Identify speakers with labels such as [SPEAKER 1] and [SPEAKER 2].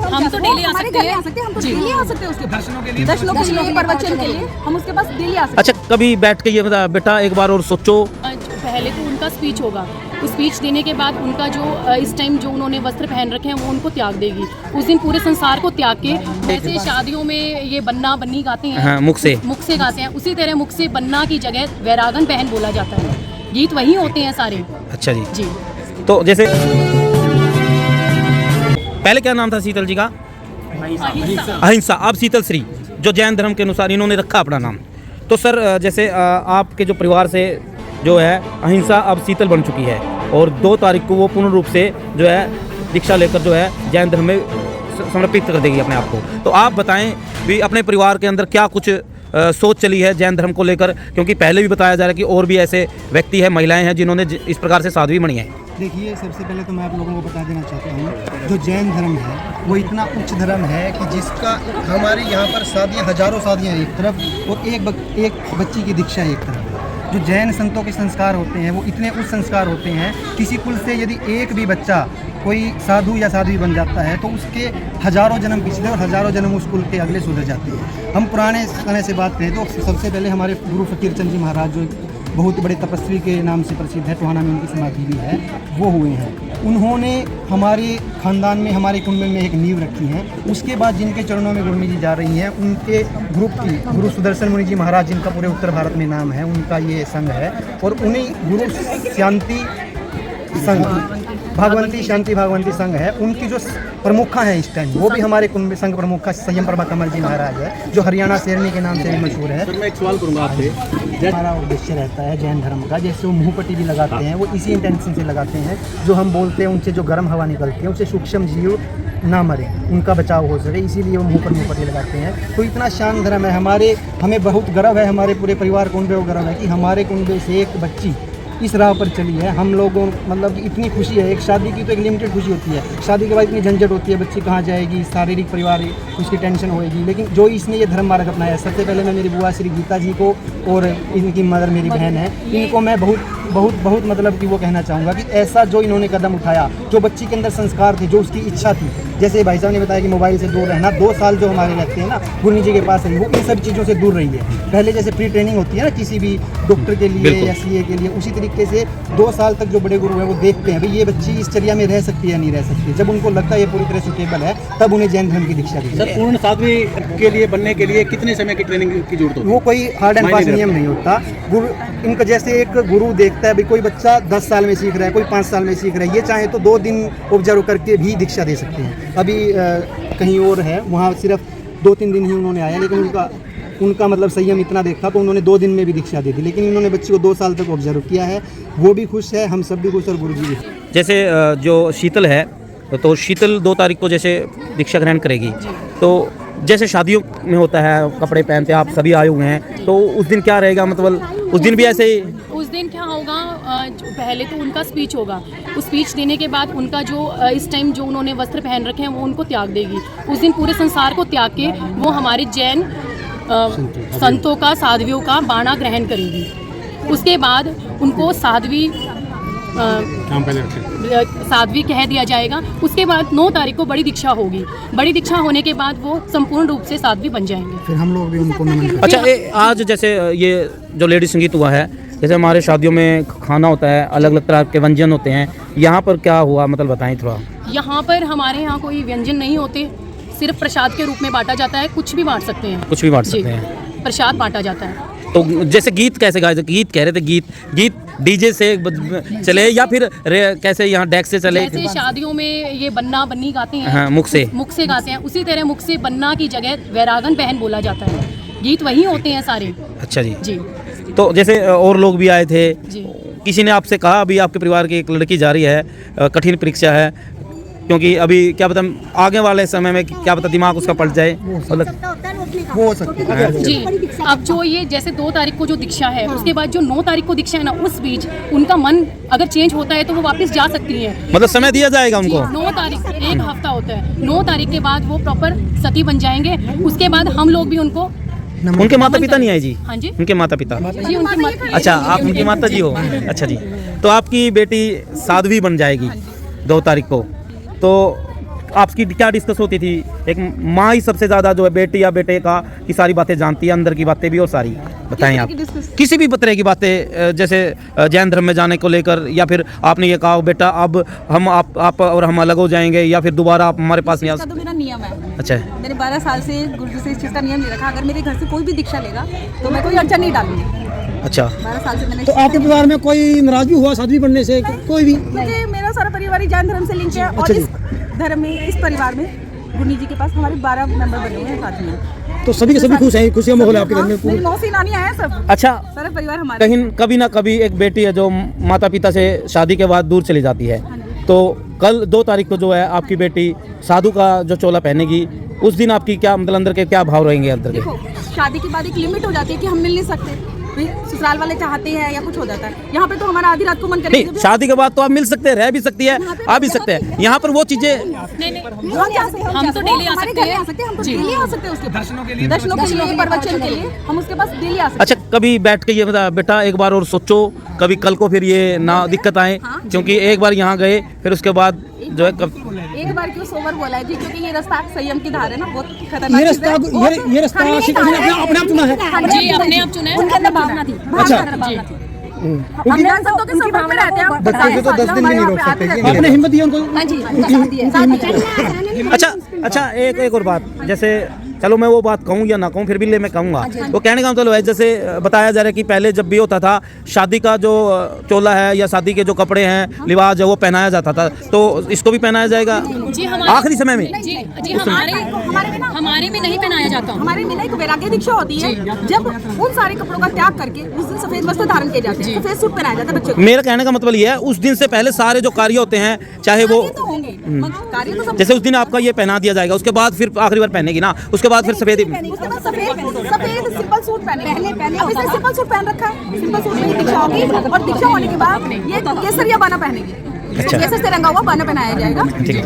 [SPEAKER 1] हम तो डेली आ सकते हैं,
[SPEAKER 2] हम तो डेली आ सकते हैं उसके
[SPEAKER 3] दर्शनों के लिए,
[SPEAKER 2] दर्शनों के लिए, प्रवचन के लिए हम उसके पास डेली आ सकते
[SPEAKER 4] अच्छा, कभी बैठ के ये बता बेटा एक बार और सोचो।
[SPEAKER 1] पहले तो उनका स्पीच होगा, उस स्पीच देने के बाद उनका जो इस टाइम जो उन्होंने वस्त्र पहन रखे हैं वो उनको त्याग देगी। उस दिन पूरे संसार को त्याग के, जैसे शादियों में ये बन्ना बन्नी गाते हैं,
[SPEAKER 4] हाँ, मुख से
[SPEAKER 1] गाते हैं, उसी तरह मुख से बन्ना की जगह वैरागन बहन बोला जाता है। गीत वही होते हैं सारे।
[SPEAKER 4] अच्छा जी
[SPEAKER 1] जी।
[SPEAKER 4] तो जैसे पहले क्या नाम था शीतल जी का? अहिंसा। अब शीतल श्री, जो जैन धर्म के अनुसार इन्होंने रखा अपना नाम। तो सर जैसे आपके जो परिवार से जो है अहिंसा अब शीतल बन चुकी है और 2 तारीख को वो पूर्ण रूप से जो है दीक्षा लेकर जो है जैन धर्म में समर्पित कर देगी अपने आप को। तो आप बताएं भी अपने परिवार के अंदर क्या कुछ सोच चली है जैन धर्म को लेकर, क्योंकि पहले भी बताया जा रहा है कि और भी ऐसे व्यक्ति हैं, महिलाएं हैं जिन्होंने इस प्रकार से साध्वी बनी है।
[SPEAKER 5] देखिए, सबसे पहले तो मैं आप लोगों को बता देना चाहता हूँ, जो जैन धर्म है वो इतना उच्च धर्म है कि जिसका हमारे यहाँ पर शादियाँ, हजारों शादियाँ एक तरफ और एक बच्ची की दीक्षा एक तरफ। जो जैन संतों के संस्कार होते हैं वो इतने उच्च संस्कार होते हैं, किसी कुल से यदि एक भी बच्चा कोई साधु या साध्वी बन जाता है तो उसके हजारों जन्म पिछले और हजारों जन्म उस कुल के अगले सुधर जाते हैं। हम पुराने समय से बात करें तो सबसे पहले हमारे गुरु फकीर चंद जी महाराज, जो बहुत बड़े तपस्वी के नाम से प्रसिद्ध है, टोहाना में उनकी समाधि भी है, वो हुए हैं। उन्होंने हमारे खानदान में, हमारे कुंभ में एक नींव रखी है। उसके बाद जिनके चरणों में गुरुनी जी जा रही हैं, उनके ग्रुप की गुरु सुदर्शन मुनि जी महाराज, जिनका पूरे उत्तर भारत में नाम है, उनका ये संघ है। और उन्हीं गुरु शांति संघ, भागवंती शांति भागवंती संघ है, उनकी जो प्रमुखा है इस टाइम, वो भी हमारे कुंभ संघ प्रमुखा संयम प्रभा कमल जी महाराज है, जो हरियाणा शेरनी के नाम से भी मशहूर है।
[SPEAKER 3] मैं एक सवाल करूँगा आपसे।
[SPEAKER 5] हमारा उद्देश्य रहता है जैन धर्म का, जैसे वो मुँह पट्टी भी लगाते हैं, वो इसी इंटेंशन से लगाते हैं, जो हम बोलते हैं उनसे जो गर्म हवा निकलती है उससे सूक्ष्म जीव ना मरे, उनका बचाव हो सके, इसीलिए वो मुँह पट्टी लगाते हैं। तो इतना शान धर्म है हमें बहुत गर्व है, हमारे पूरे परिवार कुंभे को गर्व है कि हमारे कुंभे से एक बच्ची इस राह पर चली है। हम लोगों मतलब कि इतनी खुशी है। एक शादी की तो एक लिमिटेड खुशी होती है, शादी के बाद इतनी झंझट होती है, बच्ची कहाँ जाएगी, शारीरिक परिवार उसकी टेंशन होएगी। लेकिन जो इसने ये धर्म मार्ग अपनाया, सबसे पहले मैं मेरी बुआ श्री गीता जी को और इनकी मदर मेरी बहन है, इनको मैं बहुत मतलब कि वो कहना चाहूँगा कि ऐसा जो इन्होंने कदम उठाया, जो बच्ची के अंदर संस्कार थे, जो उसकी इच्छा थी, जैसे भाई साहब ने बताया कि मोबाइल से दूर रहना, 2 साल जो हमारे रहते हैं ना गुरुनी जी के पास रही, वो इन सब चीज़ों से दूर रही है। पहले जैसे प्री ट्रेनिंग होती है ना किसी भी डॉक्टर के लिए या सीए के लिए, उसी तरीके से 2 साल तक जो बड़े गुरु हैं वो देखते हैं भाई ये बच्ची इस चर्या में रह सकती है या नहीं रह सकती। जब उनको लगता है ये पूरी तरह सुटेबल है, तब उन्हें जैन धर्म की दीक्षा दी।
[SPEAKER 3] सर, पूर्ण साध्वी के लिए बनने के लिए कितने समय की ट्रेनिंग की जरूरत होती है?
[SPEAKER 5] वो कोई हार्ड एंड फास्ट नियम नहीं होता। गुरु इनका जैसे एक गुरु देखता है भाई कोई बच्चा 10 साल में सीख रहा है, कोई 5 साल में सीख रहा है, ये चाहे तो 2 दिन ऑब्जर्व करके भी दीक्षा दे सकते हैं। अभी कहीं और है, वहाँ सिर्फ 2-3 दिन ही उन्होंने आया, लेकिन उनका मतलब संयम इतना देखा तो उन्होंने 2 दिन में भी दीक्षा दे दी। लेकिन इन्होंने बच्ची को 2 साल तक ऑब्जर्व किया है, वो भी खुश है, हम सब भी खुश और गुरु जी भी।
[SPEAKER 4] जैसे जो शीतल है, तो शीतल 2 तारीख को जैसे दीक्षा ग्रहण करेगी, तो जैसे शादियों में होता है कपड़े पहनते हैं, आप सभी आए हुए हैं, तो उस दिन क्या रहेगा? मतलब उस दिन भी ऐसे ही?
[SPEAKER 1] उस दिन क्या होगा, पहले तो उनका स्पीच होगा, उस स्पीच देने के बाद उनका जो इस टाइम जो उन्होंने वस्त्र पहन रखे हैं वो उनको त्याग देगी। उस दिन पूरे संसार को त्याग के वो हमारे जैन संतों का, साध्वियों का बाणा ग्रहण करेगी। उसके बाद उनको साध्वी कह दिया जाएगा। उसके बाद 9 तारीख को बड़ी दीक्षा होगी। बड़ी दीक्षा होने के बाद वो संपूर्ण रूप से साध्वी बन जाएंगे।
[SPEAKER 5] फिर हम लोग भी उनको नमन करते।
[SPEAKER 4] अच्छा, आज जैसे ये जो लेडी संगीत हुआ है, जैसे हमारे शादियों में खाना होता है, अलग अलग तरह के व्यंजन होते हैं, यहाँ पर क्या हुआ मतलब बताएं थोड़ा।
[SPEAKER 1] यहाँ पर हमारे यहाँ कोई व्यंजन नहीं होते, सिर्फ प्रसाद के रूप में बांटा जाता है। कुछ भी बांट सकते हैं,
[SPEAKER 4] कुछ भी बांट सकते हैं,
[SPEAKER 1] प्रसाद बांटा जाता है।
[SPEAKER 4] तो जैसे गीत कैसे गाए? गीत कह रहे थे, गीत डीजे से चले या फिर कैसे यहाँ डेक से चले?
[SPEAKER 1] जैसे शादियों में ये बन्ना बन्नी गाते हैं,
[SPEAKER 4] हाँ, मुख से
[SPEAKER 1] गाते हैं, उसी तरह मुख से बन्ना की जगह वैरागन बहन बोला जाता है। गीत वही होते हैं सारे।
[SPEAKER 4] अच्छा जी।
[SPEAKER 1] जी।
[SPEAKER 4] तो जैसे और लोग भी आए थे
[SPEAKER 1] जी।
[SPEAKER 4] किसी ने आपसे कहा अभी आपके परिवार की एक लड़की जा रही है, कठिन परीक्षा है, क्योंकि अभी क्या पता आगे वाले समय में क्या पता दिमाग उसका पलट जाए,
[SPEAKER 5] वो हो सकता है
[SPEAKER 1] जी। अब जो ये जैसे 2 तारीख को जो दीक्षा है, उसके बाद जो 9 तारीख को दीक्षा है ना, उस बीच उनका मन अगर चेंज होता है तो वो वापस जा सकती हैं।
[SPEAKER 4] मतलब समय दिया जाएगा उनको?
[SPEAKER 1] 9 तारीख 1 हफ्ता होता है, 9 तारीख के बाद वो प्रॉपर सती बन जाएंगे। उसके बाद हम लोग भी उनको,
[SPEAKER 4] उनके माता पिता नहीं आए जी?
[SPEAKER 1] हाँ जी,
[SPEAKER 4] उनके माता पिता
[SPEAKER 1] जी, उनकी माता।
[SPEAKER 4] अच्छा, आप उनकी माता जी हो? अच्छा जी। तो आपकी बेटी साध्वी बन जाएगी 2 तारीख को, तो आपकी क्या डिस्कस होती थी? एक माँ ही सबसे ज़्यादा जो है बेटी या बेटे का की सारी बातें जानती है, अंदर की बातें भी और सारी बताएं आप। किसी भी तरह की बातें, जैसे जैन धर्म में जाने को लेकर, या फिर आपने ये कहा बेटा अब हम आप और हम अलग हो जाएंगे, या फिर दोबारा आप हमारे पास नहीं आ।
[SPEAKER 2] तो मेरा नियम है।
[SPEAKER 4] अच्छा,
[SPEAKER 2] मैंने 12 साल से गुरु से इस चीज़ का नियम ले रखा, अगर मेरे घर से कोई भी दीक्षा लेगा तो मैं कोई अड़चन नहीं डालूंगी।
[SPEAKER 4] अच्छा।
[SPEAKER 2] 12 साल से मैंने
[SPEAKER 6] तो आपके परिवार में कोई नाराजगी हुआ शादी पढ़ने से? कोई भी?
[SPEAKER 2] क्योंकि मेरा सारा परिवार ही जैन धर्म से लिंक है, और इस धर्म में, इस परिवार में गुरनी जी के पास हमारे 12 मेंबर बने हुए हैं साथ में।
[SPEAKER 6] तो सभी के सभी खुश हैं, खुशियाँ माहौल है आपके घर में
[SPEAKER 2] मेरी मौसी नानी है सब,
[SPEAKER 4] अच्छा,
[SPEAKER 2] सारा परिवार हमारा।
[SPEAKER 4] कहीं कभी ना कभी एक बेटी है जो माता पिता से शादी के बाद दूर चली जाती है, तो कल 2 तारीख को जो है आपकी बेटी साधु का जो चोला पहनेगी, उस दिन आपकी क्या मतलब अंदर के क्या भाव रहेंगे अंदर के?
[SPEAKER 2] देखो, शादी के बाद एक लिमिट हो जाती है कि हम मिल नहीं सकते, ससुराल वाले चाहते हैं या कुछ हो जाता है। यहाँ पे तो हमारा आधी रात को मन
[SPEAKER 4] नहीं,
[SPEAKER 2] करेगा।
[SPEAKER 4] शादी के बाद तो आप मिल सकते हैं, रह भी सकती है, आ भी सकते हैं। यहाँ पर वो चीजें
[SPEAKER 1] हम तो डेली आ सकते हैं।
[SPEAKER 2] हम तो डेली आ सकते हैं उसके पास, दर्शनों के लिए, प्रवचन के लिए हम उसके पास डेली आ सकते हैं।
[SPEAKER 4] अच्छा, कभी बैठ के ये बता बेटा एक बार और सोचो, कभी कल को फिर ये ना दिक्कत आए, क्योंकि एक बार यहाँ गए फिर उसके बाद जो है
[SPEAKER 2] एक बार क्यों सोवर बोला है जी, क्योंकि ये रास्ता संयम की धार है ना, बहुत खतरनाक।
[SPEAKER 6] ये रास्ता श्री कृष्ण ने अपने आप चुना है?
[SPEAKER 1] जी, अपने आप चुने।
[SPEAKER 2] उनके अंदर भावना थी।
[SPEAKER 6] अच्छा।
[SPEAKER 2] हम जान सकते हो कि सब भावना रहते हैं, हम
[SPEAKER 5] बच्चे को तो 10 दिन भी नहीं रोक सकते।
[SPEAKER 6] आपने हिम्मत दी उनको?
[SPEAKER 2] हाँ जी।
[SPEAKER 4] अच्छा, एक और बात, जैसे चलो मैं वो बात कहूँ या ना कहूँ, फिर भी मैं कहूँगा। वो कहने का मतलब है, जैसे बताया जा रहा है कि पहले जब भी होता था शादी का जो चोला है या शादी के जो कपड़े हैं, लिबास है, वो पहनाया जाता था, तो इसको भी पहनाया जाएगा
[SPEAKER 1] जी,
[SPEAKER 4] आखिरी समय में?
[SPEAKER 1] जी, हमारे में नहीं पहनाया जाता।
[SPEAKER 2] हमारे में एक वैराग्य दीक्षा होती है, जब उन सारे कपड़ों का त्याग करके उस दिन सफेद वस्त्र धारण किए जाते हैं, सफेद सूट पहनाया जाता है बच्चों को।
[SPEAKER 4] मेरा कहने का मतलब ये है, उस दिन से पहले सारे जो कार्य होते हैं, चाहे वो
[SPEAKER 2] कार्य तो होंगे, कार्य तो सब।
[SPEAKER 4] जैसे उस दिन आपका ये पहना दिया जाएगा, उसके बाद फिर आखिरी बार पहनेगी ना, उसके बाद फिर सफेद
[SPEAKER 2] उसके बाद सफेद सिंपल सूट पहने। अब इसने सिंपल सूट पहन रखा है, सिंपल सूट में दीक्षा होगी, और दीक्षा होने के बाद ये केसरिया बाना पहनेगी।
[SPEAKER 4] अच्छा।
[SPEAKER 2] केसर से रंगा हुआ बाना पहनाया जाएगा।
[SPEAKER 4] ठीक है।